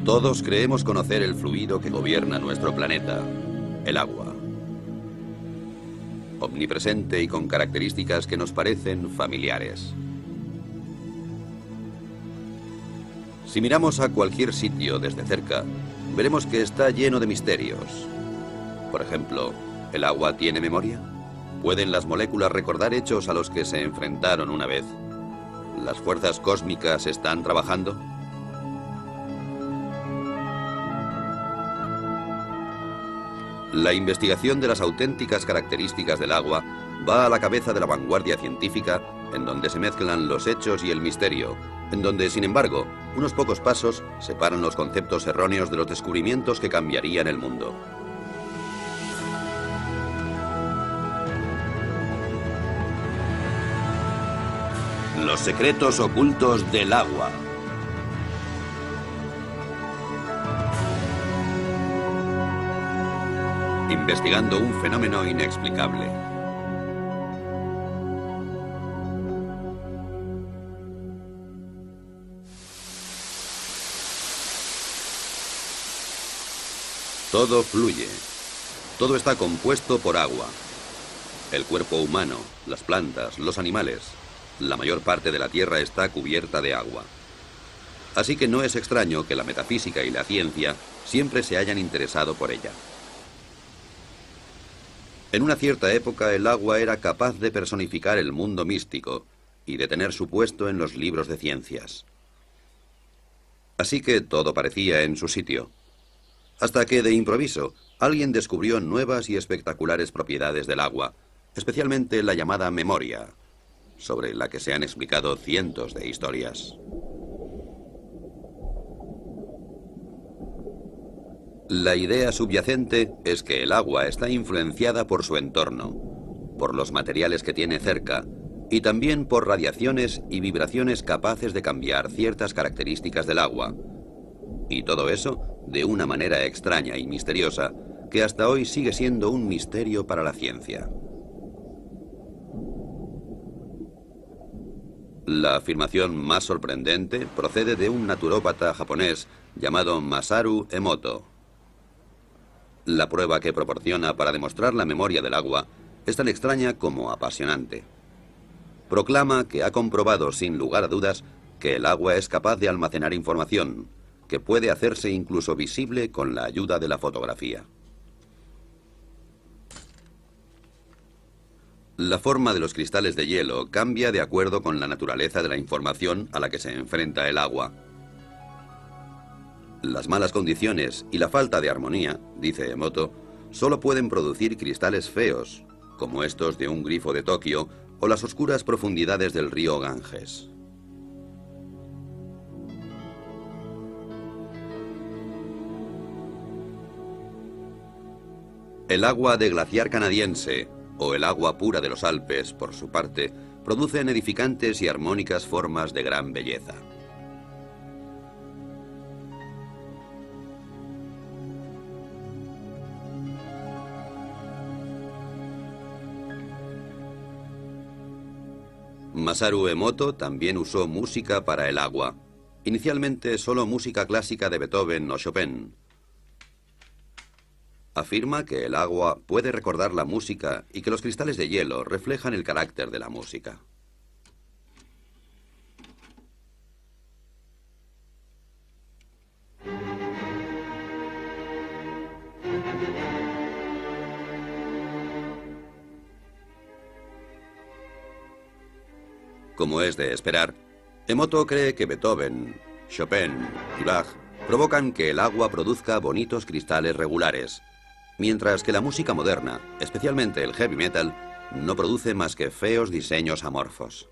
Todos creemos conocer el fluido que gobierna nuestro planeta, el agua. Omnipresente y con características que nos parecen familiares. Si miramos a cualquier sitio desde cerca, veremos que está lleno de misterios. Por ejemplo, ¿el agua tiene memoria? ¿Pueden las moléculas recordar hechos a los que se enfrentaron una vez? ¿Las fuerzas cósmicas están trabajando? La investigación de las auténticas características del agua va a la cabeza de la vanguardia científica, en donde se mezclan los hechos y el misterio, en donde, sin embargo, unos pocos pasos separan los conceptos erróneos de los descubrimientos que cambiarían el mundo. Los secretos ocultos del agua. Investigando un fenómeno inexplicable. Todo fluye. Todo está compuesto por agua. El cuerpo humano, las plantas, los animales. La mayor parte de la Tierra está cubierta de agua. Así que no es extraño que la metafísica y la ciencia siempre se hayan interesado por ella. En una cierta época el agua era capaz de personificar el mundo místico y de tener su puesto en los libros de ciencias. Así que todo parecía en su sitio. Hasta que, de improviso, alguien descubrió nuevas y espectaculares propiedades del agua, especialmente la llamada memoria, sobre la que se han explicado cientos de historias. La idea subyacente es que el agua está influenciada por su entorno, por los materiales que tiene cerca y también por radiaciones y vibraciones capaces de cambiar ciertas características del agua. Y todo eso de una manera extraña y misteriosa que hasta hoy sigue siendo un misterio para la ciencia. La afirmación más sorprendente procede de un naturópata japonés llamado Masaru Emoto. La prueba que proporciona para demostrar la memoria del agua es tan extraña como apasionante. Proclama que ha comprobado sin lugar a dudas que el agua es capaz de almacenar información, que puede hacerse incluso visible con la ayuda de la fotografía. La forma de los cristales de hielo cambia de acuerdo con la naturaleza de la información a la que se enfrenta el agua. Las malas condiciones y la falta de armonía, dice Emoto, solo pueden producir cristales feos, como estos de un grifo de Tokio o las oscuras profundidades del río Ganges. El agua de glaciar canadiense, o el agua pura de los Alpes, por su parte, producen edificantes y armónicas formas de gran belleza. Masaru Emoto también usó música para el agua, inicialmente solo música clásica de Beethoven o Chopin. Afirma que el agua puede recordar la música y que los cristales de hielo reflejan el carácter de la música. Como es de esperar, Emoto cree que Beethoven, Chopin y Bach provocan que el agua produzca bonitos cristales regulares, mientras que la música moderna, especialmente el heavy metal, no produce más que feos diseños amorfos.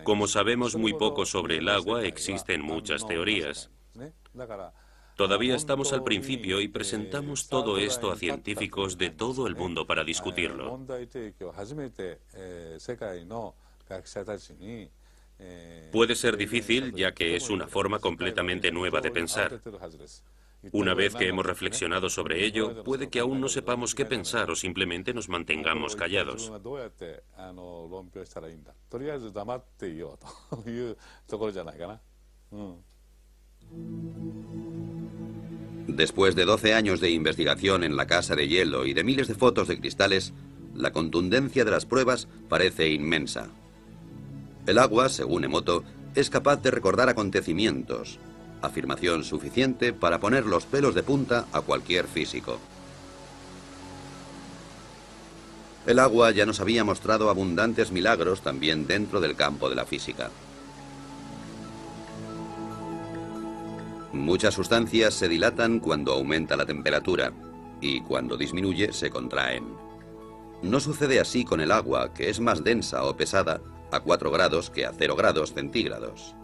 Como sabemos muy poco sobre el agua, existen muchas teorías. Todavía estamos al principio y presentamos todo esto a científicos de todo el mundo para discutirlo. Puede ser difícil, ya que es una forma completamente nueva de pensar. Una vez que hemos reflexionado sobre ello, puede que aún no sepamos qué pensar o simplemente nos mantengamos callados. Después de 12 años de investigación en la casa de hielo y de miles de fotos de cristales, la contundencia de las pruebas parece inmensa. El agua, según Emoto, es capaz de recordar acontecimientos, afirmación suficiente para poner los pelos de punta a cualquier físico. El agua ya nos había mostrado abundantes milagros también dentro del campo de la física. Muchas sustancias se dilatan cuando aumenta la temperatura y cuando disminuye se contraen. No sucede así con el agua, que es más densa o pesada a 4 grados que a 0 grados centígrados.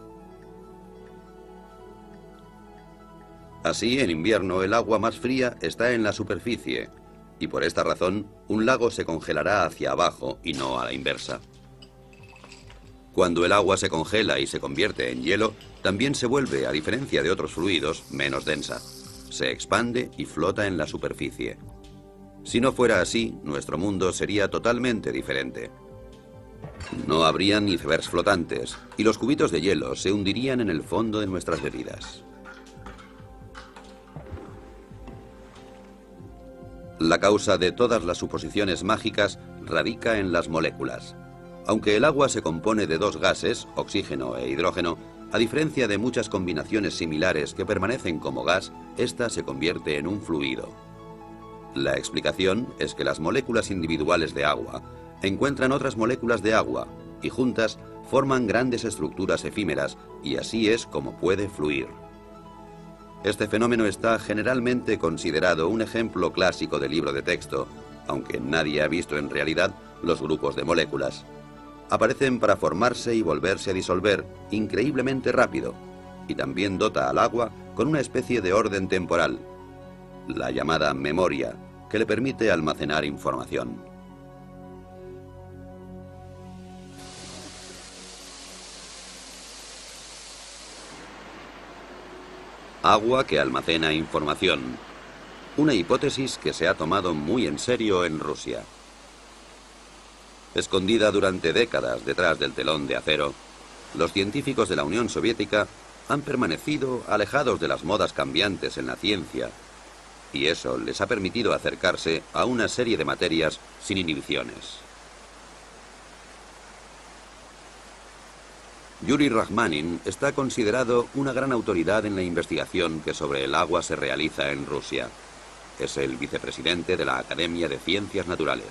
Así, en invierno, el agua más fría está en la superficie, y por esta razón, un lago se congelará hacia abajo y no a la inversa. Cuando el agua se congela y se convierte en hielo, también se vuelve, a diferencia de otros fluidos, menos densa. Se expande y flota en la superficie. Si no fuera así, nuestro mundo sería totalmente diferente. No habrían icebergs flotantes, y los cubitos de hielo se hundirían en el fondo de nuestras bebidas. La causa de todas las suposiciones mágicas radica en las moléculas. Aunque el agua se compone de 2 gases, oxígeno e hidrógeno, a diferencia de muchas combinaciones similares que permanecen como gas, esta se convierte en un fluido. La explicación es que las moléculas individuales de agua encuentran otras moléculas de agua y juntas forman grandes estructuras efímeras, y así es como puede fluir. Este fenómeno está generalmente considerado un ejemplo clásico de libro de texto, aunque nadie ha visto en realidad los grupos de moléculas. Aparecen para formarse y volverse a disolver increíblemente rápido, y también dota al agua con una especie de orden temporal, la llamada memoria, que le permite almacenar información. Agua que almacena información. Una hipótesis que se ha tomado muy en serio en Rusia. Escondida durante décadas detrás del telón de acero, los científicos de la Unión Soviética han permanecido alejados de las modas cambiantes en la ciencia, y eso les ha permitido acercarse a una serie de materias sin inhibiciones. Yuri Rachmanin está considerado una gran autoridad en la investigación que sobre el agua se realiza en Rusia. Es el vicepresidente de la Academia de Ciencias Naturales.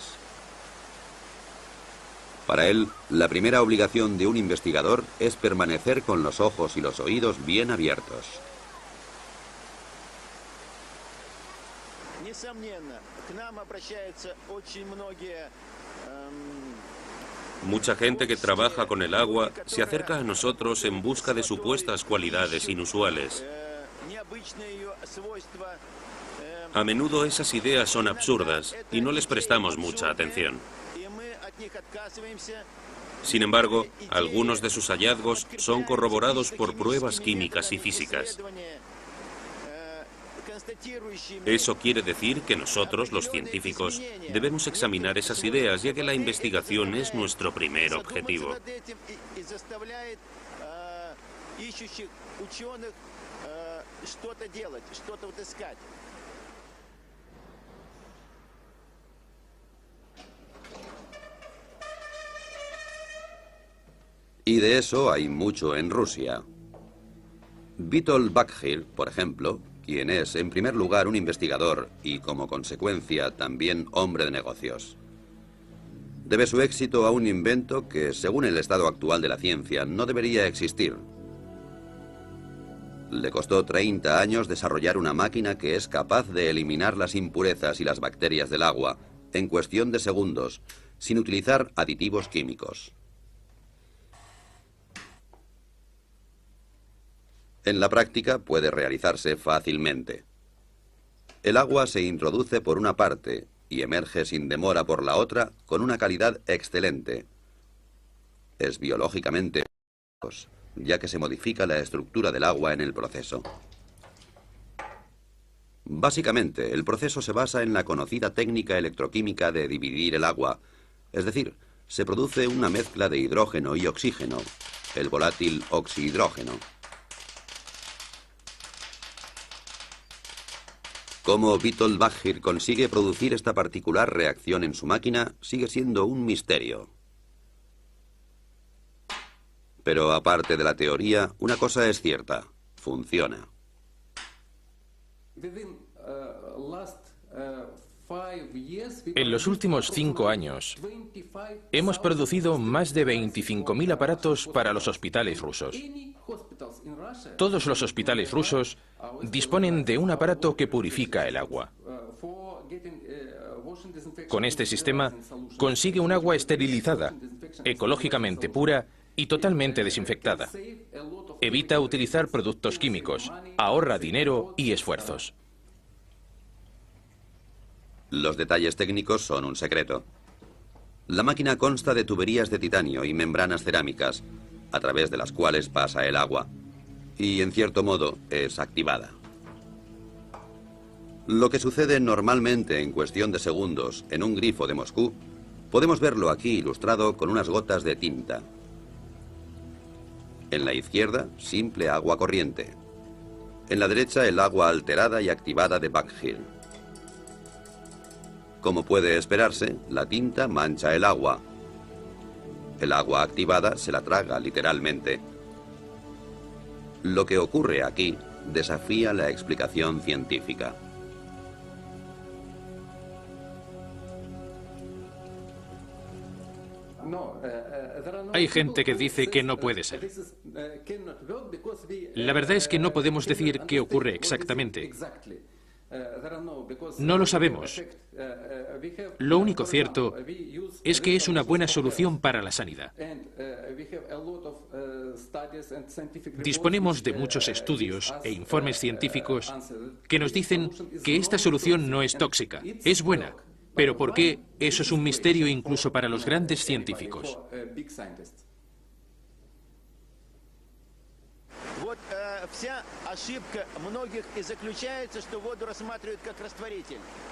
Para él, la primera obligación de un investigador es permanecer con los ojos y los oídos bien abiertos. Mucha gente que trabaja con el agua se acerca a nosotros en busca de supuestas cualidades inusuales. A menudo esas ideas son absurdas y no les prestamos mucha atención. Sin embargo, algunos de sus hallazgos son corroborados por pruebas químicas y físicas. Eso quiere decir que nosotros, los científicos, debemos examinar esas ideas, ya que la investigación es nuestro primer objetivo. Y de eso hay mucho en Rusia. Vitol Bakhir, por ejemplo, quien es en primer lugar un investigador y como consecuencia también hombre de negocios, debe su éxito a un invento que, según el estado actual de la ciencia, no debería existir. Le costó 30 años desarrollar una máquina que es capaz de eliminar las impurezas y las bacterias del agua en cuestión de segundos, sin utilizar aditivos químicos. En la práctica puede realizarse fácilmente. El agua se introduce por una parte y emerge sin demora por la otra con una calidad excelente. Es biológicamente, ya que se modifica la estructura del agua en el proceso. Básicamente, el proceso se basa en la conocida técnica electroquímica de dividir el agua, es decir, se produce una mezcla de hidrógeno y oxígeno, el volátil oxihidrógeno. Cómo Witold Bakhir consigue producir esta particular reacción en su máquina sigue siendo un misterio. Pero aparte de la teoría, una cosa es cierta: funciona. En los últimos 5 años, hemos producido más de 25.000 aparatos para los hospitales rusos. Todos los hospitales rusos disponen de un aparato que purifica el agua. Con este sistema, consigue un agua esterilizada, ecológicamente pura y totalmente desinfectada. Evita utilizar productos químicos, ahorra dinero y esfuerzos. Los detalles técnicos son un secreto. La máquina consta de tuberías de titanio y membranas cerámicas, a través de las cuales pasa el agua, y en cierto modo es activada. Lo que sucede normalmente en cuestión de segundos en un grifo de Moscú, podemos verlo aquí ilustrado con unas gotas de tinta. En la izquierda, simple agua corriente. En la derecha, el agua alterada y activada de Bakhir. Como puede esperarse, la tinta mancha el agua. El agua activada se la traga literalmente. Lo que ocurre aquí desafía la explicación científica. Hay gente que dice que no puede ser. La verdad es que no podemos decir qué ocurre exactamente. No lo sabemos. Lo único cierto es que es una buena solución para la sanidad. Disponemos de muchos estudios e informes científicos que nos dicen que esta solución no es tóxica, es buena. Pero ¿por qué? Eso es un misterio incluso para los grandes científicos.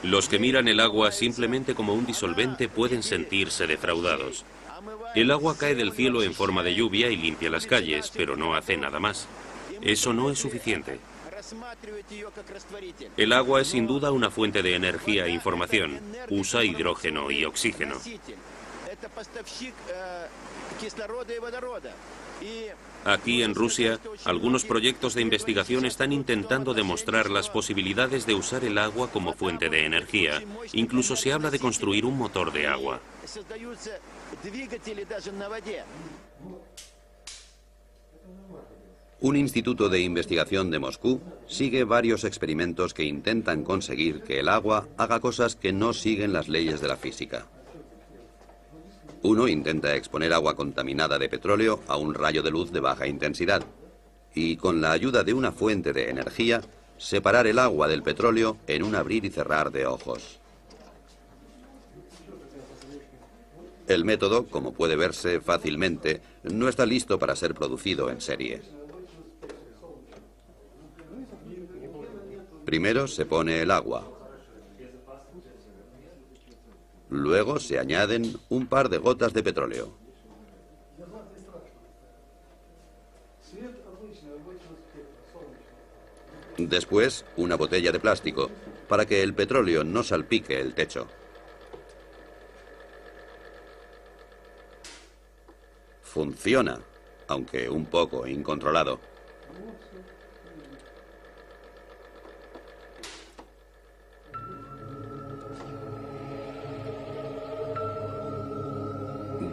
Los que miran el agua simplemente como un disolvente pueden sentirse defraudados. El agua cae del cielo en forma de lluvia y limpia las calles, pero no hace nada más. Eso no es suficiente. El agua es sin duda una fuente de energía e información. Usa hidrógeno y oxígeno. Aquí en Rusia, algunos proyectos de investigación están intentando demostrar las posibilidades de usar el agua como fuente de energía. Incluso se habla de construir un motor de agua. Un instituto de investigación de Moscú sigue varios experimentos que intentan conseguir que el agua haga cosas que no siguen las leyes de la física. Uno intenta exponer agua contaminada de petróleo a un rayo de luz de baja intensidad y, con la ayuda de una fuente de energía, separar el agua del petróleo en un abrir y cerrar de ojos. El método, como puede verse fácilmente, no está listo para ser producido en serie. Primero se pone el agua. Luego se añaden un par de gotas de petróleo. Después, una botella de plástico, para que el petróleo no salpique el techo. Funciona, aunque un poco incontrolado.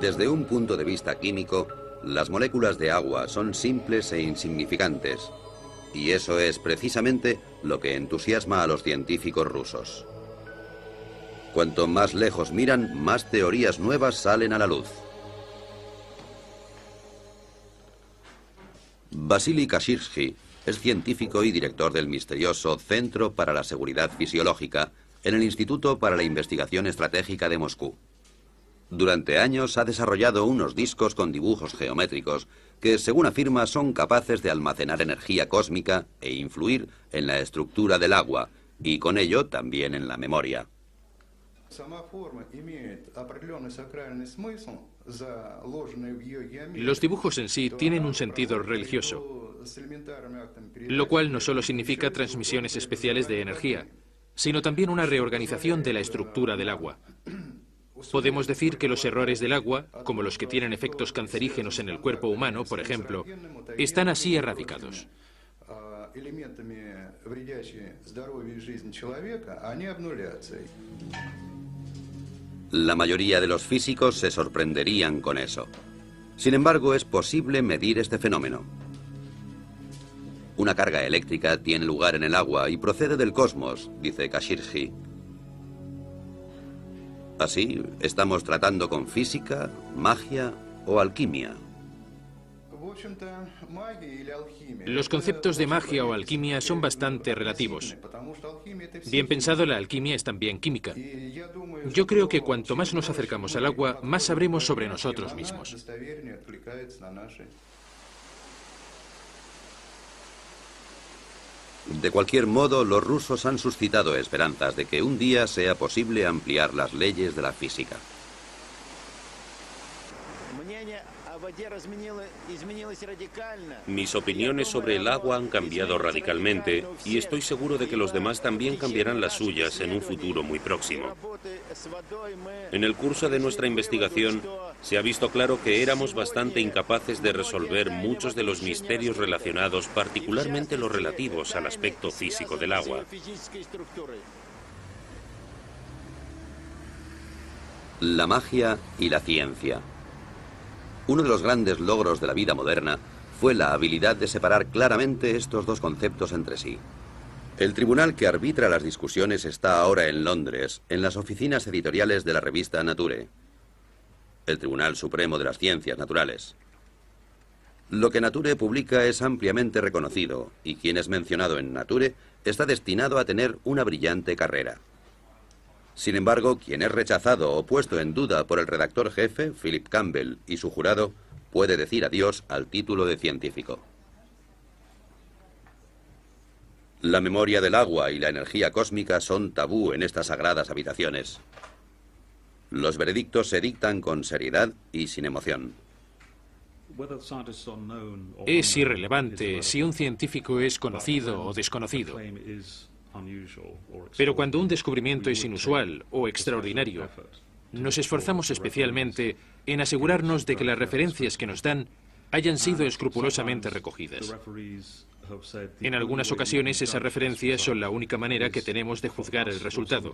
Desde un punto de vista químico, las moléculas de agua son simples e insignificantes, y eso es precisamente lo que entusiasma a los científicos rusos. Cuanto más lejos miran, más teorías nuevas salen a la luz. Vasily Kashirsky es científico y director del misterioso Centro para la Seguridad Fisiológica en el Instituto para la Investigación Estratégica de Moscú. Durante años ha desarrollado unos discos con dibujos geométricos que, según afirma, son capaces de almacenar energía cósmica e influir en la estructura del agua, y con ello también en la memoria. Los dibujos en sí tienen un sentido religioso, lo cual no solo significa transmisiones especiales de energía, sino también una reorganización de la estructura del agua. Podemos decir que los errores del agua, como los que tienen efectos cancerígenos en el cuerpo humano, por ejemplo, están así erradicados. La mayoría de los físicos se sorprenderían con eso. Sin embargo, es posible medir este fenómeno. Una carga eléctrica tiene lugar en el agua y procede del cosmos, dice Kashirji. Así, estamos tratando con física, magia o alquimia. Los conceptos de magia o alquimia son bastante relativos. Bien pensado, la alquimia es también química. Yo creo que cuanto más nos acercamos al agua, más sabremos sobre nosotros mismos. De cualquier modo, los rusos han suscitado esperanzas de que un día sea posible ampliar las leyes de la física. Mis opiniones sobre el agua han cambiado radicalmente y estoy seguro de que los demás también cambiarán las suyas en un futuro muy próximo. En el curso de nuestra investigación se ha visto claro que éramos bastante incapaces de resolver muchos de los misterios relacionados, particularmente los relativos al aspecto físico del agua. La magia y la ciencia. Uno de los grandes logros de la vida moderna fue la habilidad de separar claramente estos dos conceptos entre sí. El tribunal que arbitra las discusiones está ahora en Londres, en las oficinas editoriales de la revista Nature, el Tribunal Supremo de las Ciencias Naturales. Lo que Nature publica es ampliamente reconocido y quien es mencionado en Nature está destinado a tener una brillante carrera. Sin embargo, quien es rechazado o puesto en duda por el redactor jefe, Philip Campbell, y su jurado, puede decir adiós al título de científico. La memoria del agua y la energía cósmica son tabú en estas sagradas habitaciones. Los veredictos se dictan con seriedad y sin emoción. Es irrelevante si un científico es conocido o desconocido. Pero cuando un descubrimiento es inusual o extraordinario, nos esforzamos especialmente en asegurarnos de que las referencias que nos dan hayan sido escrupulosamente recogidas. En algunas ocasiones esas referencias son la única manera que tenemos de juzgar el resultado.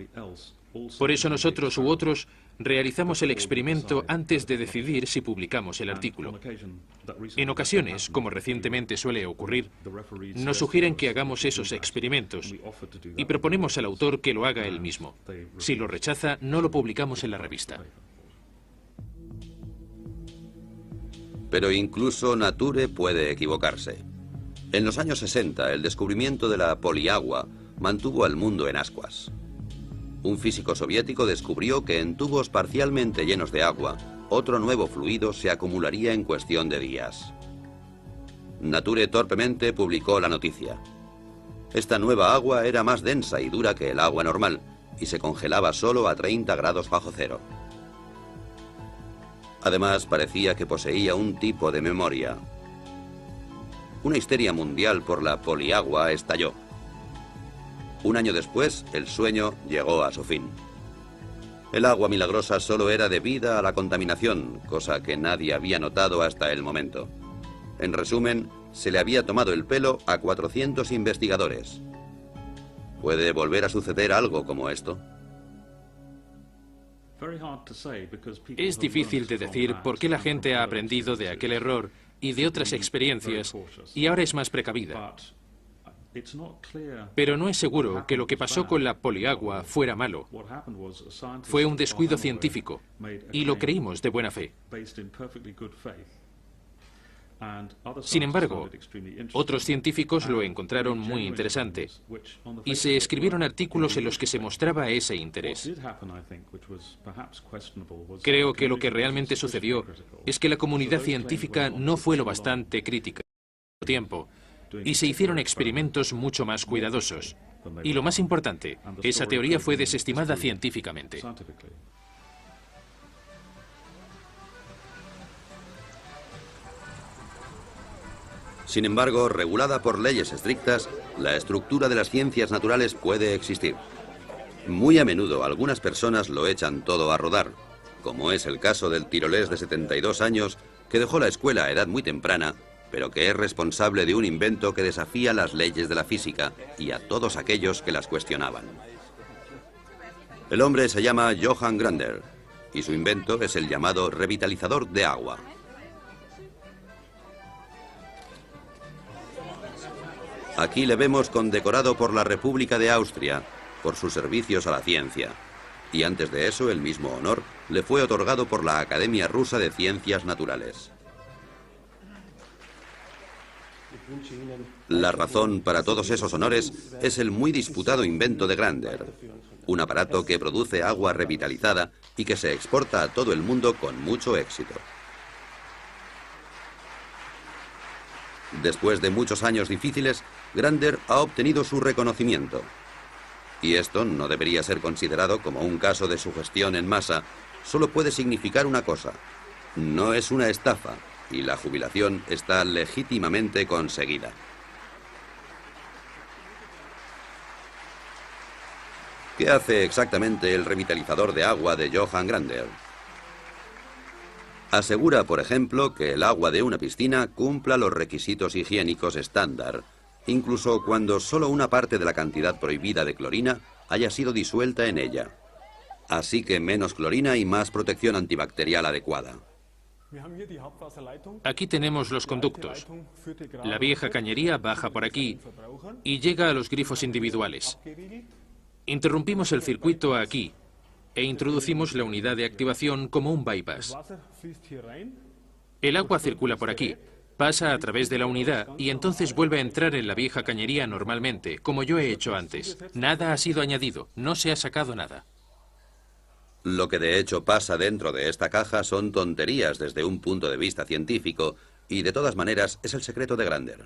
Por eso nosotros u otros realizamos el experimento antes de decidir si publicamos el artículo. En ocasiones, como recientemente suele ocurrir, nos sugieren que hagamos esos experimentos y proponemos al autor que lo haga él mismo. Si lo rechaza, no lo publicamos en la revista. Pero incluso Nature puede equivocarse. En los años 60, el descubrimiento de la poliagua mantuvo al mundo en ascuas. Un físico soviético descubrió que en tubos parcialmente llenos de agua, otro nuevo fluido se acumularía en cuestión de días. Nature torpemente publicó la noticia. Esta nueva agua era más densa y dura que el agua normal y se congelaba solo a 30 grados bajo cero. Además, parecía que poseía un tipo de memoria. Una histeria mundial por la poliagua estalló. Un año después, el sueño llegó a su fin. El agua milagrosa solo era debida a la contaminación, cosa que nadie había notado hasta el momento. En resumen, se le había tomado el pelo a 400 investigadores. ¿Puede volver a suceder algo como esto? Es difícil de decir por qué la gente ha aprendido de aquel error y de otras experiencias y ahora es más precavida. Pero no es seguro que lo que pasó con la poliagua fuera malo. Fue un descuido científico y lo creímos de buena fe. Sin embargo, otros científicos lo encontraron muy interesante y se escribieron artículos en los que se mostraba ese interés. Creo que lo que realmente sucedió es que la comunidad científica no fue lo bastante crítica al tiempo y se hicieron experimentos mucho más cuidadosos. Y lo más importante, esa teoría fue desestimada científicamente. Sin embargo, regulada por leyes estrictas, la estructura de las ciencias naturales puede existir. Muy a menudo algunas personas lo echan todo a rodar, como es el caso del tirolés de 72 años que dejó la escuela a edad muy temprana, pero que es responsable de un invento que desafía las leyes de la física y a todos aquellos que las cuestionaban. El hombre se llama Johann Grander y su invento es el llamado revitalizador de agua. Aquí le vemos condecorado por la República de Austria por sus servicios a la ciencia. Y antes de eso, el mismo honor le fue otorgado por la Academia Rusa de Ciencias Naturales. La razón para todos esos honores es el muy disputado invento de Grander, un aparato que produce agua revitalizada y que se exporta a todo el mundo con mucho éxito. Después de muchos años difíciles, Grander ha obtenido su reconocimiento. Y esto no debería ser considerado como un caso de sugestión en masa, solo puede significar una cosa: no es una estafa y la jubilación está legítimamente conseguida. ¿Qué hace exactamente el revitalizador de agua de Johann Grander? Asegura, por ejemplo, que el agua de una piscina cumpla los requisitos higiénicos estándar, incluso cuando solo una parte de la cantidad prohibida de clorina haya sido disuelta en ella. Así que menos clorina y más protección antibacterial adecuada. Aquí tenemos los conductos. La vieja cañería baja por aquí y llega a los grifos individuales. Interrumpimos el circuito aquí e introducimos la unidad de activación como un bypass. El agua circula por aquí, pasa a través de la unidad y entonces vuelve a entrar en la vieja cañería normalmente, como yo he hecho antes. Nada ha sido añadido, no se ha sacado nada. Lo que de hecho pasa dentro de esta caja son tonterías desde un punto de vista científico y de todas maneras es el secreto de Grander.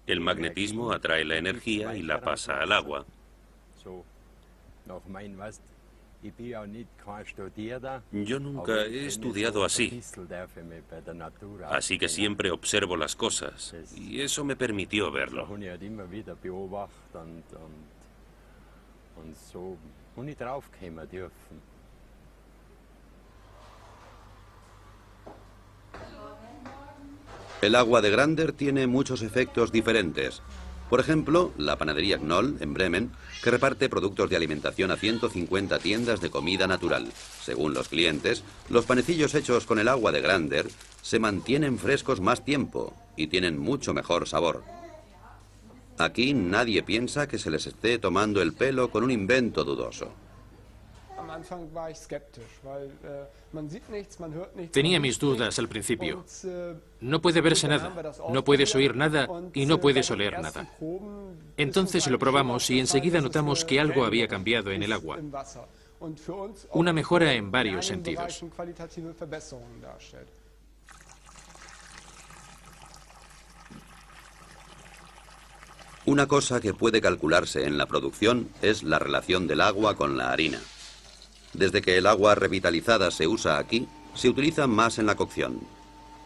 El magnetismo atrae la energía y la pasa al agua. Yo nunca he estudiado así, así que siempre observo las cosas y eso me permitió verlo. El agua de Grander tiene muchos efectos diferentes. Por ejemplo, la panadería Knoll, en Bremen, que reparte productos de alimentación a 150 tiendas de comida natural. Según los clientes, los panecillos hechos con el agua de Grander se mantienen frescos más tiempo y tienen mucho mejor sabor. Aquí nadie piensa que se les esté tomando el pelo con un invento dudoso. Tenía mis dudas al principio. No puede verse nada, no puedes oír nada y no puedes oler nada. Entonces lo probamos y enseguida notamos que algo había cambiado en el agua. Una mejora en varios sentidos. Una cosa que puede calcularse en la producción es la relación del agua con la harina. Desde que el agua revitalizada se usa aquí, se utiliza más en la cocción.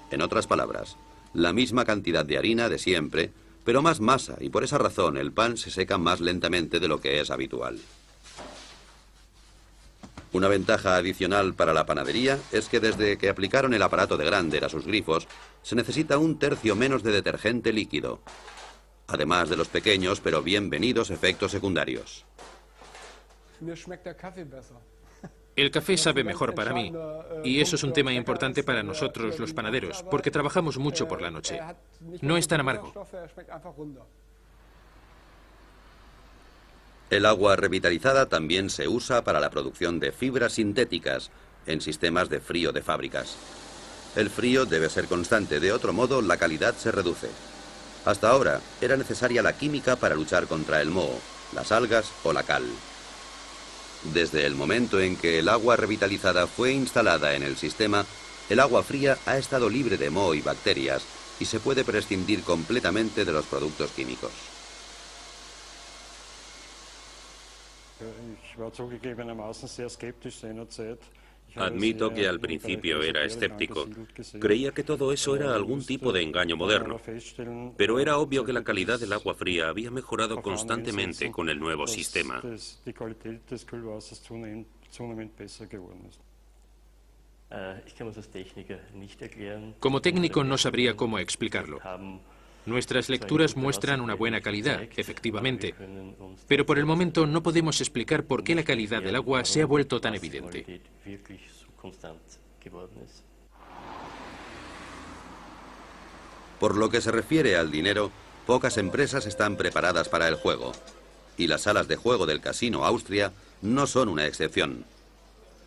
En otras palabras, la misma cantidad de harina de siempre, pero más masa, y por esa razón el pan se seca más lentamente de lo que es habitual. Una ventaja adicional para la panadería es que desde que aplicaron el aparato de Grander a sus grifos, se necesita 1/3 menos de detergente líquido, además de los pequeños pero bienvenidos efectos secundarios. El café sabe mejor para mí, y eso es un tema importante para nosotros los panaderos, porque trabajamos mucho por la noche. No es tan amargo. El agua revitalizada también se usa para la producción de fibras sintéticas en sistemas de frío de fábricas. El frío debe ser constante, de otro modo la calidad se reduce. Hasta ahora era necesaria la química para luchar contra el moho, las algas o la cal. Desde el momento en que el agua revitalizada fue instalada en el sistema, el agua fría ha estado libre de moho y bacterias y se puede prescindir completamente de los productos químicos. Admito que al principio era escéptico. Creía que todo eso era algún tipo de engaño moderno. Pero era obvio que la calidad del agua fría había mejorado constantemente con el nuevo sistema. Como técnico no sabría cómo explicarlo. Nuestras lecturas muestran una buena calidad, efectivamente, pero por el momento no podemos explicar por qué la calidad del agua se ha vuelto tan evidente. Por lo que se refiere al dinero, pocas empresas están preparadas para el juego. Y las salas de juego del Casino Austria no son una excepción.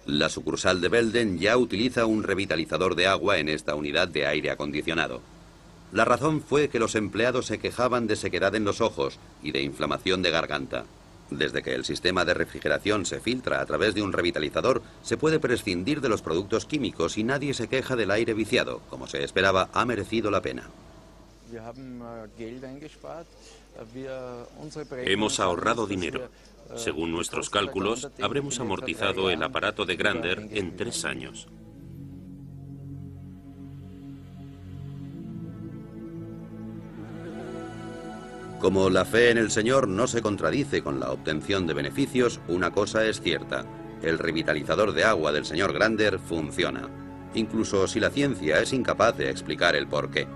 La sucursal de Belden ya utiliza un revitalizador de agua en esta unidad de aire acondicionado. La razón fue que los empleados se quejaban de sequedad en los ojos y de inflamación de garganta. Desde que el sistema de refrigeración se filtra a través de un revitalizador, se puede prescindir de los productos químicos y nadie se queja del aire viciado. Como se esperaba, ha merecido la pena. Hemos ahorrado dinero. Según nuestros cálculos, habremos amortizado el aparato de Grander en 3 años. Como la fe en el Señor no se contradice con la obtención de beneficios, una cosa es cierta: el revitalizador de agua del señor Grander funciona, incluso si la ciencia es incapaz de explicar el porqué.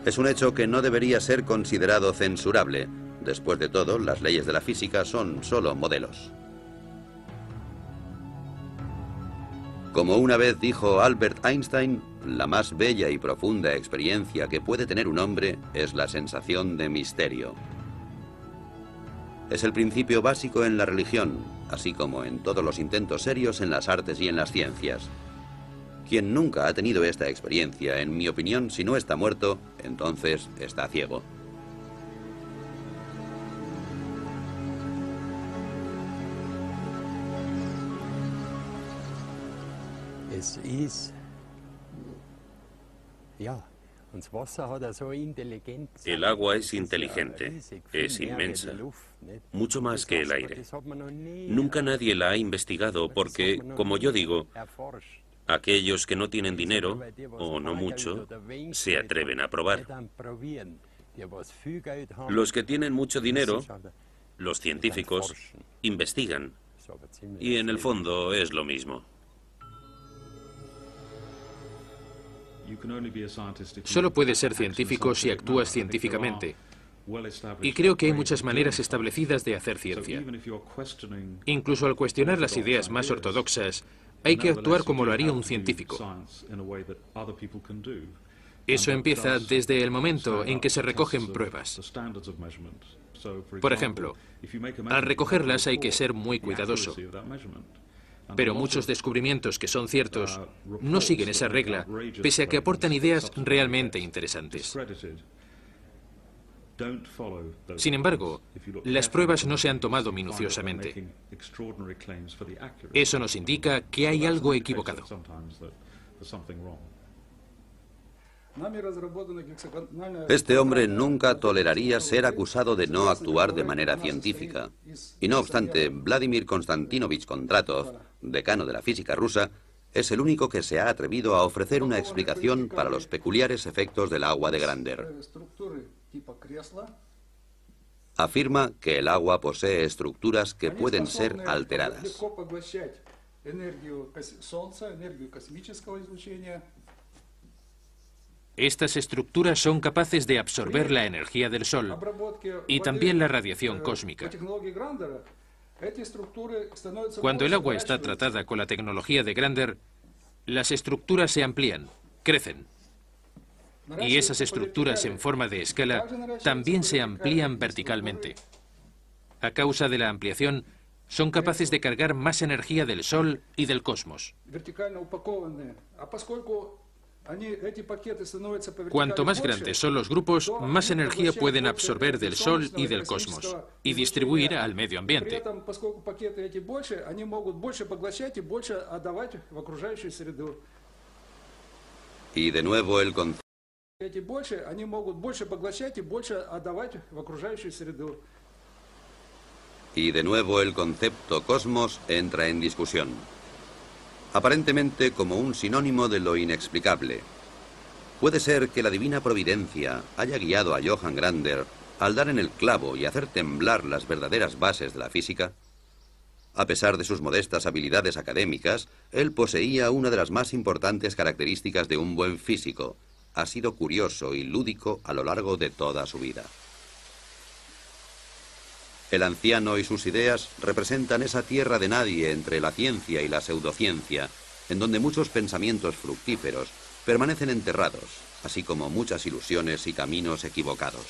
Es un hecho que no debería ser considerado censurable. Después de todo, las leyes de la física son solo modelos. Como una vez dijo Albert Einstein, la más bella y profunda experiencia que puede tener un hombre es la sensación de misterio. Es el principio básico en la religión, así como en todos los intentos serios en las artes y en las ciencias. Quien nunca ha tenido esta experiencia, en mi opinión, si no está muerto, entonces está ciego. El agua es inteligente, es inmensa, mucho más que el aire. Nunca nadie la ha investigado porque, como yo digo, aquellos que no tienen dinero, o no mucho, se atreven a probar. Los que tienen mucho dinero, los científicos, investigan. Y en el fondo es lo mismo. Solo puedes ser científico si actúas científicamente. Y creo que hay muchas maneras establecidas de hacer ciencia. Incluso al cuestionar las ideas más ortodoxas, hay que actuar como lo haría un científico. Eso empieza desde el momento en que se recogen pruebas. Por ejemplo, al recogerlas hay que ser muy cuidadoso. Pero muchos descubrimientos que son ciertos no siguen esa regla, pese a que aportan ideas realmente interesantes. Sin embargo, las pruebas no se han tomado minuciosamente. Eso nos indica que hay algo equivocado. Este hombre nunca toleraría ser acusado de no actuar de manera científica. Y no obstante, Vladimir Konstantinovich Kondratov, decano de la física rusa, es el único que se ha atrevido a ofrecer una explicación para los peculiares efectos del agua de Grander. Afirma que el agua posee estructuras que pueden ser alteradas. Estas estructuras son capaces de absorber la energía del Sol y también la radiación cósmica. Cuando el agua está tratada con la tecnología de Grander, las estructuras se amplían, crecen. Y esas estructuras en forma de escala también se amplían verticalmente. A causa de la ampliación, son capaces de cargar más energía del Sol y del cosmos. Cuanto más grandes son los grupos, más energía pueden absorber del Sol y del cosmos y distribuir al medio ambiente. Y de nuevo el concepto. Y de nuevo el concepto cosmos entra en discusión, aparentemente como un sinónimo de lo inexplicable. ¿Puede ser que la divina providencia haya guiado a Johann Grander al dar en el clavo y hacer temblar las verdaderas bases de la física? A pesar de sus modestas habilidades académicas, él poseía una de las más importantes características de un buen físico. Ha sido curioso y lúdico a lo largo de toda su vida. El anciano y sus ideas representan esa tierra de nadie entre la ciencia y la pseudociencia, en donde muchos pensamientos fructíferos permanecen enterrados, así como muchas ilusiones y caminos equivocados.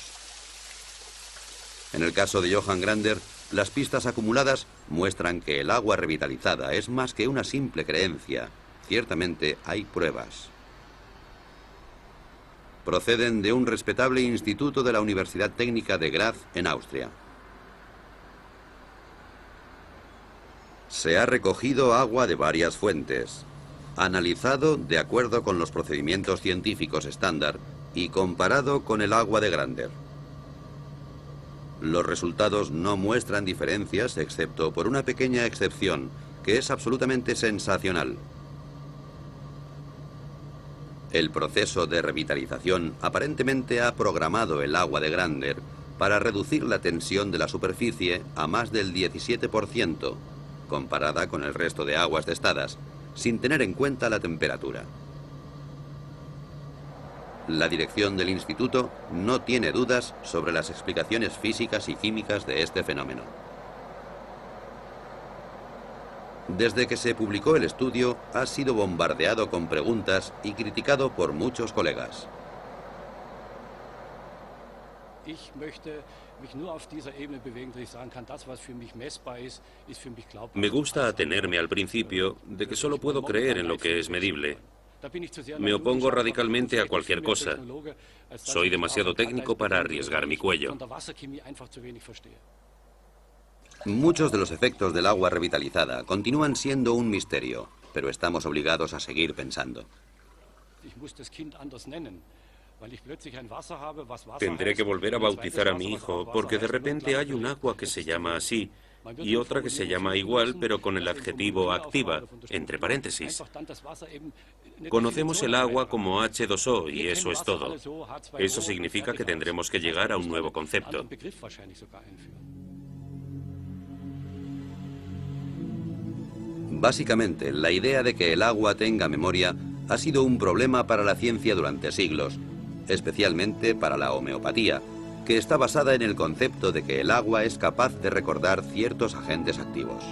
En el caso de Johann Grander, las pistas acumuladas muestran que el agua revitalizada es más que una simple creencia. Ciertamente hay pruebas. Proceden de un respetable instituto de la Universidad Técnica de Graz, en Austria. Se ha recogido agua de varias fuentes, analizado de acuerdo con los procedimientos científicos estándar y comparado con el agua de Grander. Los resultados no muestran diferencias excepto por una pequeña excepción, que es absolutamente sensacional. El proceso de revitalización aparentemente ha programado el agua de Grander para reducir la tensión de la superficie a más del 17%, comparada con el resto de aguas testadas, sin tener en cuenta la temperatura. La dirección del instituto no tiene dudas sobre las explicaciones físicas y químicas de este fenómeno. Desde que se publicó el estudio, ha sido bombardeado con preguntas y criticado por muchos colegas. Me gusta atenerme al principio de que solo puedo creer en lo que es medible. Me opongo radicalmente a cualquier cosa. Soy demasiado técnico para arriesgar mi cuello. Muchos de los efectos del agua revitalizada continúan siendo un misterio, pero estamos obligados a seguir pensando. Tendré que volver a bautizar a mi hijo, porque de repente hay un agua que se llama así, y otra que se llama igual, pero con el adjetivo activa, entre paréntesis. Conocemos el agua como H2O y eso es todo. Eso significa que tendremos que llegar a un nuevo concepto. Básicamente, la idea de que el agua tenga memoria ha sido un problema para la ciencia durante siglos, especialmente para la homeopatía, que está basada en el concepto de que el agua es capaz de recordar ciertos agentes activos.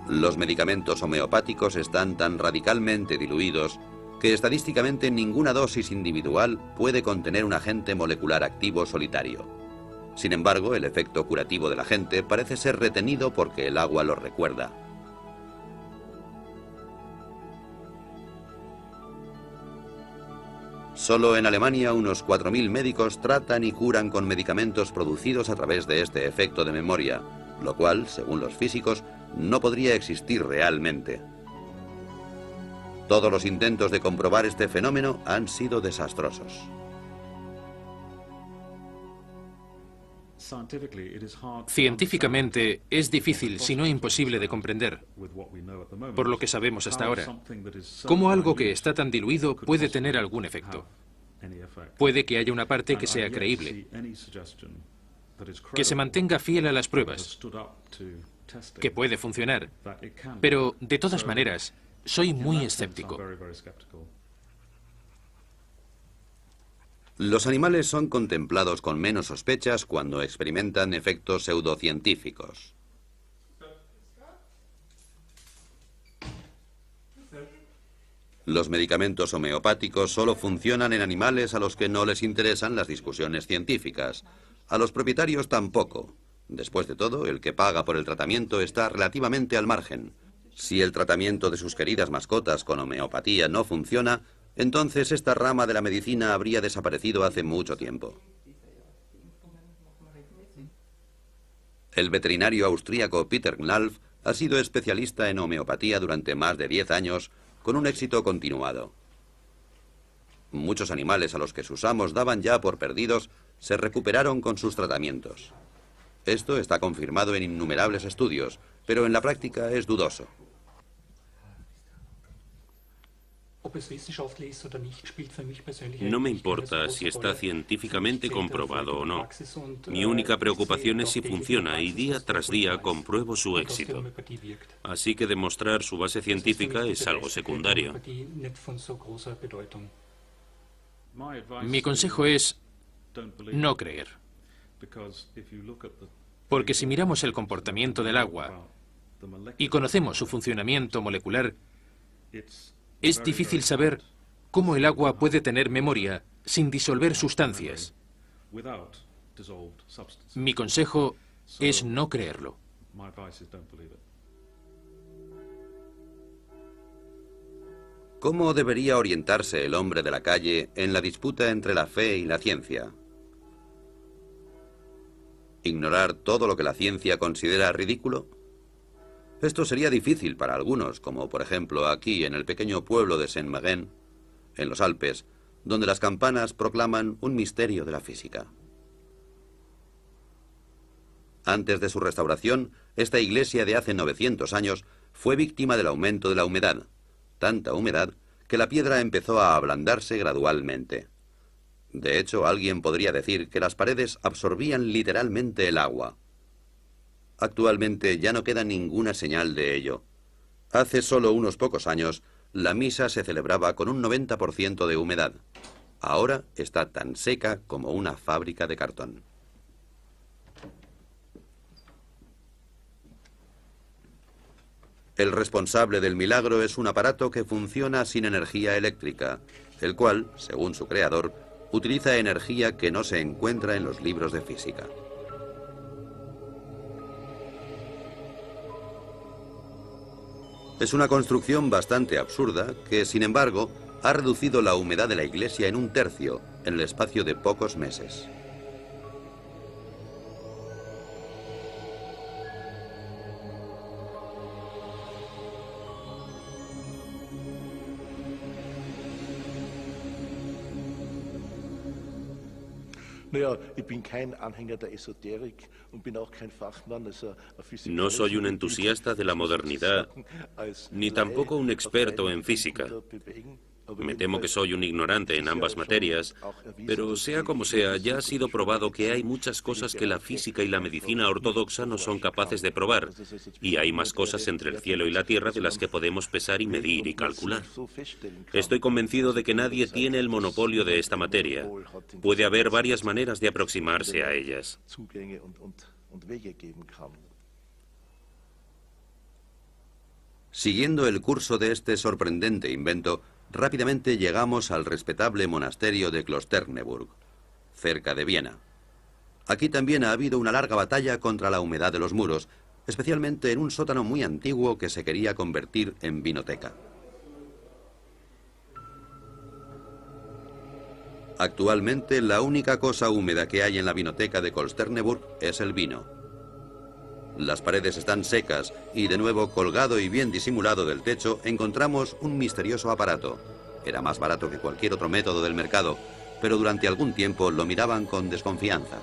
Los medicamentos homeopáticos están tan radicalmente diluidos que estadísticamente ninguna dosis individual puede contener un agente molecular activo solitario. Sin embargo, el efecto curativo del agente parece ser retenido porque el agua lo recuerda. Solo en Alemania unos 4.000 médicos tratan y curan con medicamentos producidos a través de este efecto de memoria, lo cual, según los físicos, no podría existir realmente. Todos los intentos de comprobar este fenómeno han sido desastrosos. Científicamente es difícil, si no imposible, de comprender, por lo que sabemos hasta ahora, cómo algo que está tan diluido puede tener algún efecto. Puede que haya una parte que sea creíble, que se mantenga fiel a las pruebas, que puede funcionar, pero de todas maneras, soy muy escéptico. Los animales son contemplados con menos sospechas cuando experimentan efectos pseudocientíficos. Los medicamentos homeopáticos solo funcionan en animales a los que no les interesan las discusiones científicas. A los propietarios tampoco. Después de todo, el que paga por el tratamiento está relativamente al margen. Si el tratamiento de sus queridas mascotas con homeopatía no funciona, entonces esta rama de la medicina habría desaparecido hace mucho tiempo. El veterinario austríaco Peter Knalf ha sido especialista en homeopatía durante más de 10 años, con un éxito continuado. Muchos animales a los que sus amos daban ya por perdidos se recuperaron con sus tratamientos. Esto está confirmado en innumerables estudios, pero en la práctica es dudoso. No me importa si está científicamente comprobado o no. Mi única preocupación es si funciona y día tras día compruebo su éxito. Así que demostrar su base científica es algo secundario. Mi consejo es no creer. Porque si miramos el comportamiento del agua y conocemos su funcionamiento molecular, es difícil saber cómo el agua puede tener memoria sin disolver sustancias. Mi consejo es no creerlo. ¿Cómo debería orientarse el hombre de la calle en la disputa entre la fe y la ciencia? ¿Ignorar todo lo que la ciencia considera ridículo? Esto sería difícil para algunos, como por ejemplo aquí en el pequeño pueblo de Saint-Marin, en los Alpes, donde las campanas proclaman un misterio de la física. Antes de su restauración, esta iglesia de hace 900 años fue víctima del aumento de la humedad, tanta humedad que la piedra empezó a ablandarse gradualmente. De hecho, alguien podría decir que las paredes absorbían literalmente el agua. Actualmente ya no queda ninguna señal de ello. Hace solo unos pocos años, la misa se celebraba con un 90% de humedad. Ahora está tan seca como una fábrica de cartón. El responsable del milagro es un aparato que funciona sin energía eléctrica, el cual, según su creador, utiliza energía que no se encuentra en los libros de física. Es una construcción bastante absurda que, sin embargo, ha reducido la humedad de la iglesia en un tercio en el espacio de pocos meses. No soy un entusiasta de la modernidad, ni tampoco un experto en física. Me temo que soy un ignorante en ambas materias, pero sea como sea, ya ha sido probado que hay muchas cosas que la física y la medicina ortodoxa no son capaces de probar, y hay más cosas entre el cielo y la tierra de las que podemos pesar y medir y calcular. Estoy convencido de que nadie tiene el monopolio de esta materia. Puede haber varias maneras de aproximarse a ellas. Siguiendo el curso de este sorprendente invento, rápidamente llegamos al respetable monasterio de Klosterneuburg, cerca de Viena. Aquí también ha habido una larga batalla contra la humedad de los muros, especialmente en un sótano muy antiguo que se quería convertir en vinoteca. Actualmente, la única cosa húmeda que hay en la vinoteca de Klosterneuburg es el vino. Las paredes están secas y, de nuevo, colgado y bien disimulado del techo, encontramos un misterioso aparato. Era más barato que cualquier otro método del mercado, pero durante algún tiempo lo miraban con desconfianza.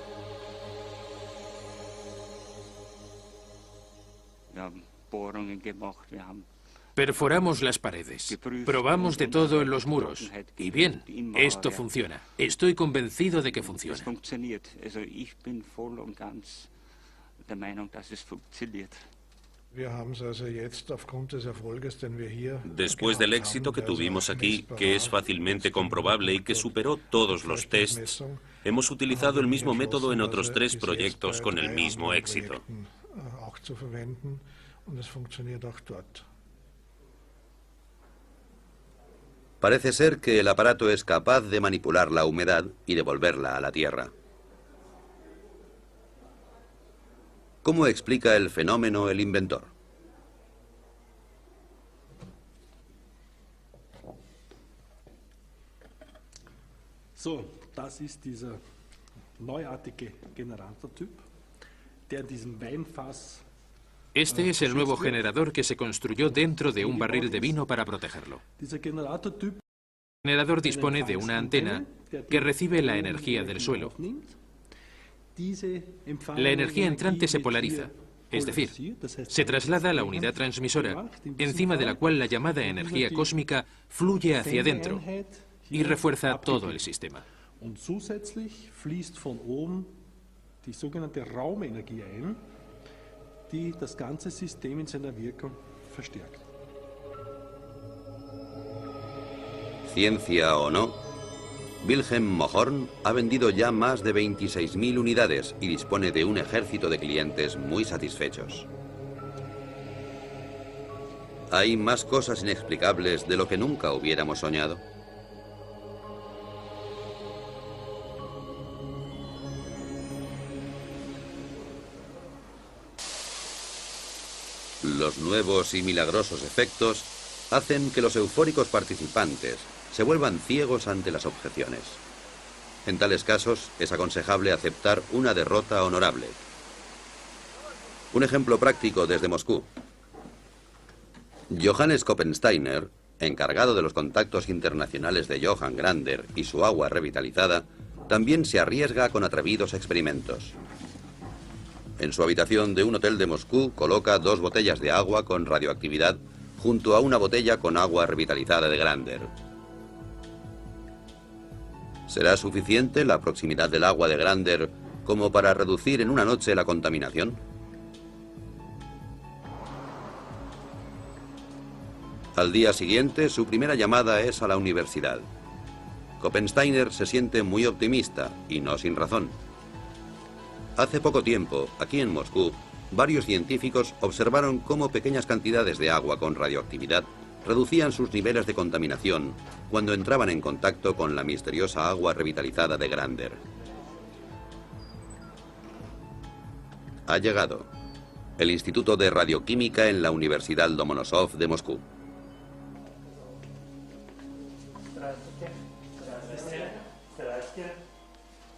Perforamos las paredes, probamos de todo en los muros, y bien, esto funciona. Estoy convencido de que funciona. Después del éxito que tuvimos aquí, que es fácilmente comprobable y que superó todos los tests, hemos utilizado el mismo método en otros 3 proyectos con el mismo éxito. Parece ser que el aparato es capaz de manipular la humedad y devolverla a la tierra. ¿Cómo explica el fenómeno el inventor? Das ist dieser neuartige Generatortyp, der in diesem Weinfass. Este es el nuevo generador que se construyó dentro de un barril de vino para protegerlo. El generador dispone de una antena que recibe la energía del suelo La energía entrante se polariza, es decir, se traslada a la unidad transmisora, encima de la cual la llamada energía cósmica fluye hacia adentro y refuerza todo el sistema. Und zusätzlich fließt von oben die sogenannte Raumenergie ein, die das ganze System in seiner Wirkung verstärkt. Ciencia o no, Wilhelm Mohrn ha vendido ya más de 26.000 unidades y dispone de un ejército de clientes muy satisfechos. ¿Hay más cosas inexplicables de lo que nunca hubiéramos soñado? Los nuevos y milagrosos efectos hacen que los eufóricos participantes se vuelvan ciegos ante las objeciones. En tales casos es aconsejable aceptar una derrota honorable. Un ejemplo práctico desde Moscú. Johannes Koppensteiner, encargado de los contactos internacionales de Johann Grander y su agua revitalizada, también se arriesga con atrevidos experimentos. En su habitación de un hotel de Moscú coloca 2 botellas de agua con radioactividad junto a una botella con agua revitalizada de Grander. ¿Será suficiente la proximidad del agua de Grander como para reducir en una noche la contaminación? Al día siguiente, su primera llamada es a la universidad. Koppensteiner se siente muy optimista, y no sin razón. Hace poco tiempo, aquí en Moscú, varios científicos observaron cómo pequeñas cantidades de agua con radioactividad reducían sus niveles de contaminación cuando entraban en contacto con la misteriosa agua revitalizada de Grander. Ha llegado el Instituto de Radioquímica en la Universidad Lomonosov de Moscú.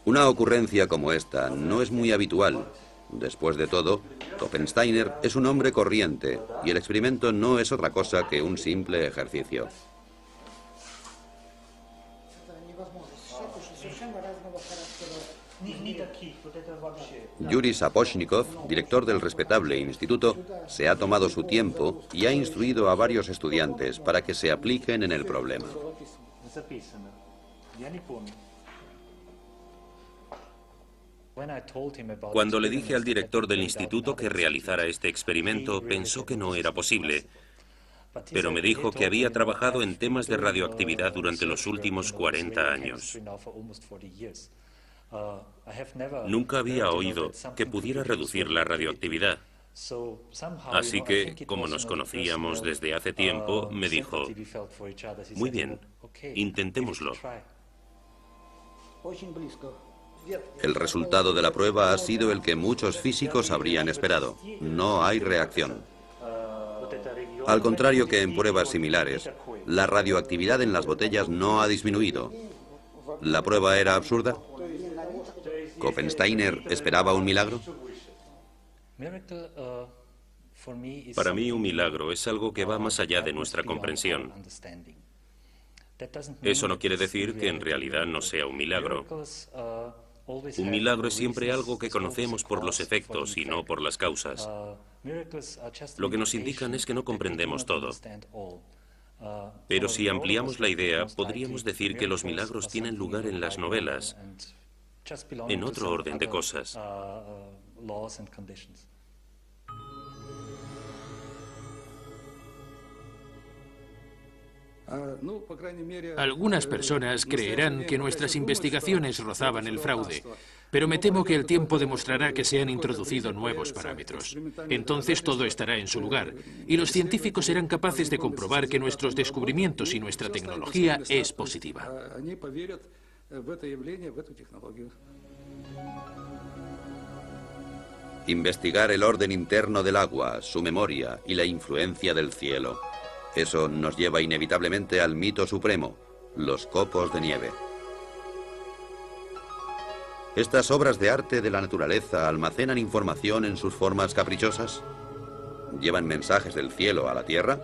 Una ocurrencia como esta no es muy habitual. Después de todo, Koppensteiner es un hombre corriente y el experimento no es otra cosa que un simple ejercicio. Yuri Sapochnikov, director del respetable instituto, se ha tomado su tiempo y ha instruido a varios estudiantes para que se apliquen en el problema. Cuando le dije al director del instituto que realizara este experimento, pensó que no era posible, pero me dijo que había trabajado en temas de radioactividad durante los últimos 40 años. Nunca había oído que pudiera reducir la radioactividad. Así que, como nos conocíamos desde hace tiempo, me dijo, muy bien, intentémoslo. El resultado de la prueba ha sido el que muchos físicos habrían esperado. No hay reacción. Al contrario que en pruebas similares, la radioactividad en las botellas no ha disminuido. ¿La prueba era absurda? ¿Koppensteiner esperaba un milagro? Para mí, un milagro es algo que va más allá de nuestra comprensión. Eso no quiere decir que en realidad no sea un milagro. Un milagro es siempre algo que conocemos por los efectos y no por las causas. Lo que nos indican es que no comprendemos todo. Pero si ampliamos la idea, podríamos decir que los milagros tienen lugar en las novelas, en otro orden de cosas. Algunas personas creerán que nuestras investigaciones rozaban el fraude, pero me temo que el tiempo demostrará que se han introducido nuevos parámetros. Entonces todo estará en su lugar, y los científicos serán capaces de comprobar que nuestros descubrimientos y nuestra tecnología es positiva. Investigar el orden interno del agua, su memoria y la influencia del cielo. Eso nos lleva inevitablemente al mito supremo, los copos de nieve. ¿Estas obras de arte de la naturaleza almacenan información en sus formas caprichosas? ¿Llevan mensajes del cielo a la tierra?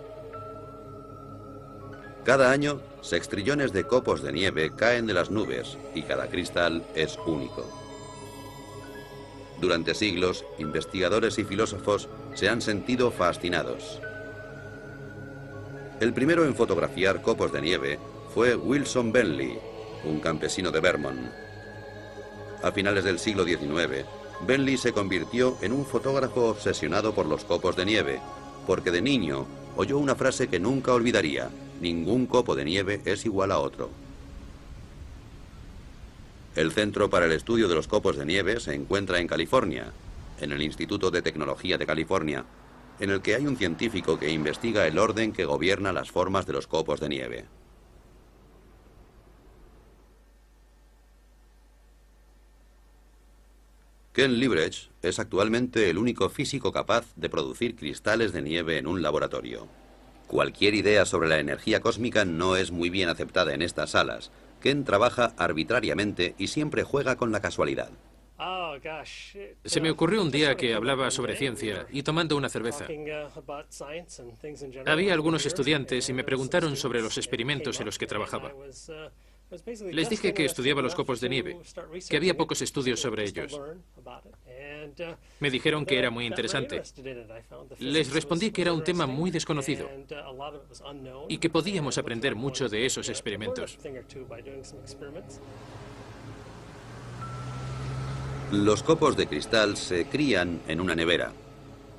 Cada año, sextrillones de copos de nieve caen de las nubes y cada cristal es único. Durante siglos, investigadores y filósofos se han sentido fascinados. El primero en fotografiar copos de nieve fue Wilson Bentley, un campesino de Vermont. A finales del siglo XIX, Bentley se convirtió en un fotógrafo obsesionado por los copos de nieve, porque de niño oyó una frase que nunca olvidaría: ningún copo de nieve es igual a otro. El Centro para el Estudio de los Copos de Nieve se encuentra en California, en el Instituto de Tecnología de California, en el que hay un científico que investiga el orden que gobierna las formas de los copos de nieve. Ken Liebrecht es actualmente el único físico capaz de producir cristales de nieve en un laboratorio. Cualquier idea sobre la energía cósmica no es muy bien aceptada en estas salas. Ken trabaja arbitrariamente y siempre juega con la casualidad. Se me ocurrió un día que hablaba sobre ciencia y tomando una cerveza. Había algunos estudiantes y me preguntaron sobre los experimentos en los que trabajaba. Les dije que estudiaba los copos de nieve, que había pocos estudios sobre ellos. Me dijeron que era muy interesante. Les respondí que era un tema muy desconocido y que podíamos aprender mucho de esos experimentos. Los copos de cristal se crían en una nevera.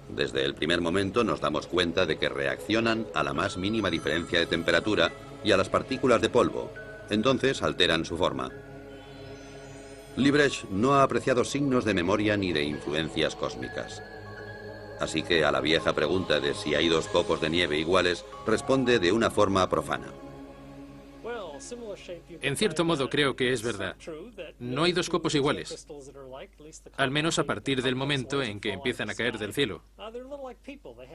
Desde el primer momento nos damos cuenta de que reaccionan a la más mínima diferencia de temperatura y a las partículas de polvo. Entonces alteran su forma. Liebrecht no ha apreciado signos de memoria ni de influencias cósmicas. Así que a la vieja pregunta de si hay dos copos de nieve iguales, responde de una forma profana. En cierto modo creo que es verdad. No hay dos copos iguales, al menos a partir del momento en que empiezan a caer del cielo.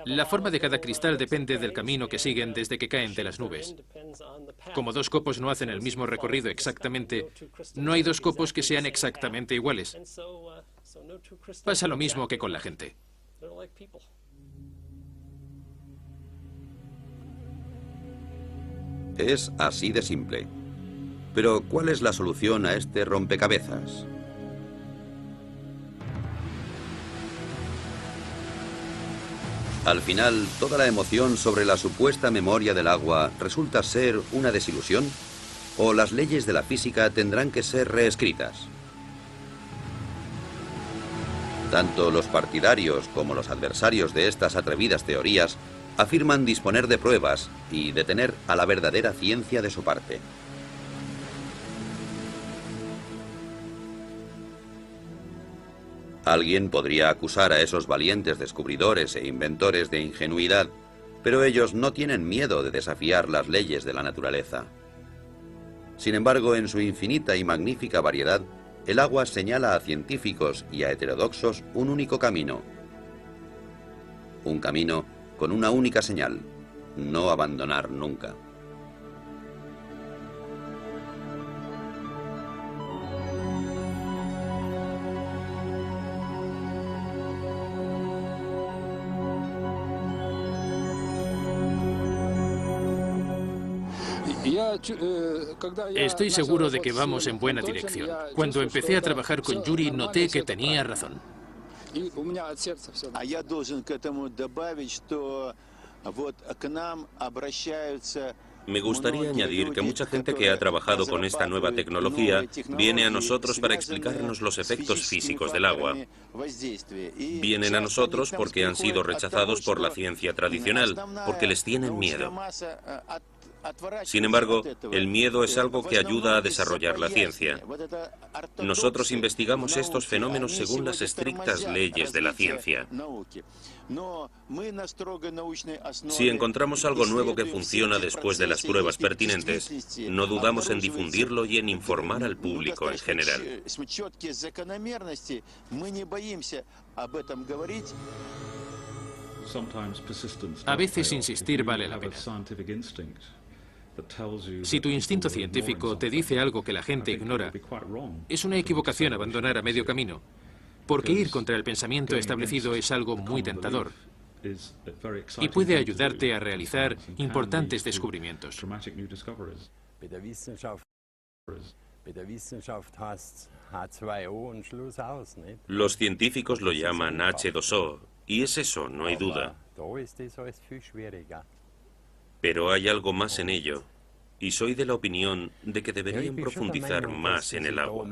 La forma de cada cristal depende del camino que siguen desde que caen de las nubes. Como dos copos no hacen el mismo recorrido exactamente, no hay dos copos que sean exactamente iguales. Pasa lo mismo que con la gente. Es así de simple. Pero, ¿cuál es la solución a este rompecabezas? Al final, ¿toda la emoción sobre la supuesta memoria del agua resulta ser una desilusión? ¿O las leyes de la física tendrán que ser reescritas? Tanto los partidarios como los adversarios de estas atrevidas teorías afirman disponer de pruebas y de tener a la verdadera ciencia de su parte. Alguien podría acusar a esos valientes descubridores e inventores de ingenuidad, pero ellos no tienen miedo de desafiar las leyes de la naturaleza. Sin embargo, en su infinita y magnífica variedad, el agua señala a científicos y a heterodoxos un único camino. Un camino con una única señal: no abandonar nunca. Estoy seguro de que vamos en buena dirección. Cuando empecé a trabajar con Yuri, noté que tenía razón. Me gustaría añadir que mucha gente que ha trabajado con esta nueva tecnología viene a nosotros para explicarnos los efectos físicos del agua. Vienen a nosotros porque han sido rechazados por la ciencia tradicional, porque les tienen miedo. Sin embargo, el miedo es algo que ayuda a desarrollar la ciencia. Nosotros investigamos estos fenómenos según las estrictas leyes de la ciencia. Si encontramos algo nuevo que funciona después de las pruebas pertinentes, no dudamos en difundirlo y en informar al público en general. A veces insistir vale la pena. Si tu instinto científico te dice algo que la gente ignora, es una equivocación abandonar a medio camino, porque ir contra el pensamiento establecido es algo muy tentador y puede ayudarte a realizar importantes descubrimientos. Los científicos lo llaman H2O, y es eso, no hay duda. Pero hay algo más en ello, y soy de la opinión de que deberían profundizar más en el agua.